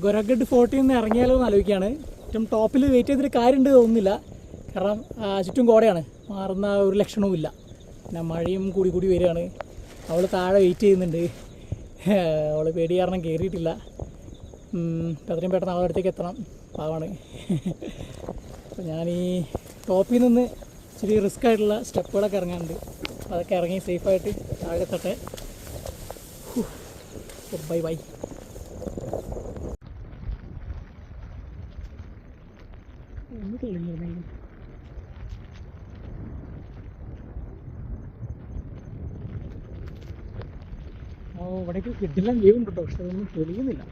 ഗൊരഗഡ് ഫോർട്ടിൽ നിന്ന് ഇറങ്ങിയാലോ എന്ന് ആലോചിക്കുകയാണ്. ഏറ്റവും ടോപ്പിൽ വെയിറ്റ് ചെയ്തിട്ട് കാര്യമുണ്ട് തോന്നുന്നില്ല, കാരണം ചുറ്റും കോടയാണ്, മാറുന്ന ഒരു ലക്ഷണവും ഇല്ല. പിന്നെ മഴയും കൂടി കൂടി വരികയാണ്. അവൾ താഴെ വെയിറ്റ് ചെയ്യുന്നുണ്ട്. അവൾ പേടി കാരണം കയറിയിട്ടില്ല. എത്രയും പെട്ടെന്ന് അവളുടെ അടുത്തേക്ക് എത്തണം, പാവാണ്. അപ്പോൾ ഞാൻ ഈ ടോപ്പിൽ നിന്ന് ഇച്ചിരി റിസ്ക് ആയിട്ടുള്ള സ്റ്റെപ്പുകളൊക്കെ ഇറങ്ങാനുണ്ട്. അതൊക്കെ ഇറങ്ങി സേഫായിട്ട് താഴെ എത്തട്ടെ. Bye bye. ഇവിടേക്ക് കിട്ടില്ല വ്യൂ ഉണ്ട് കേട്ടോ, പക്ഷെ അതൊന്നും തെളിയുന്നില്ല.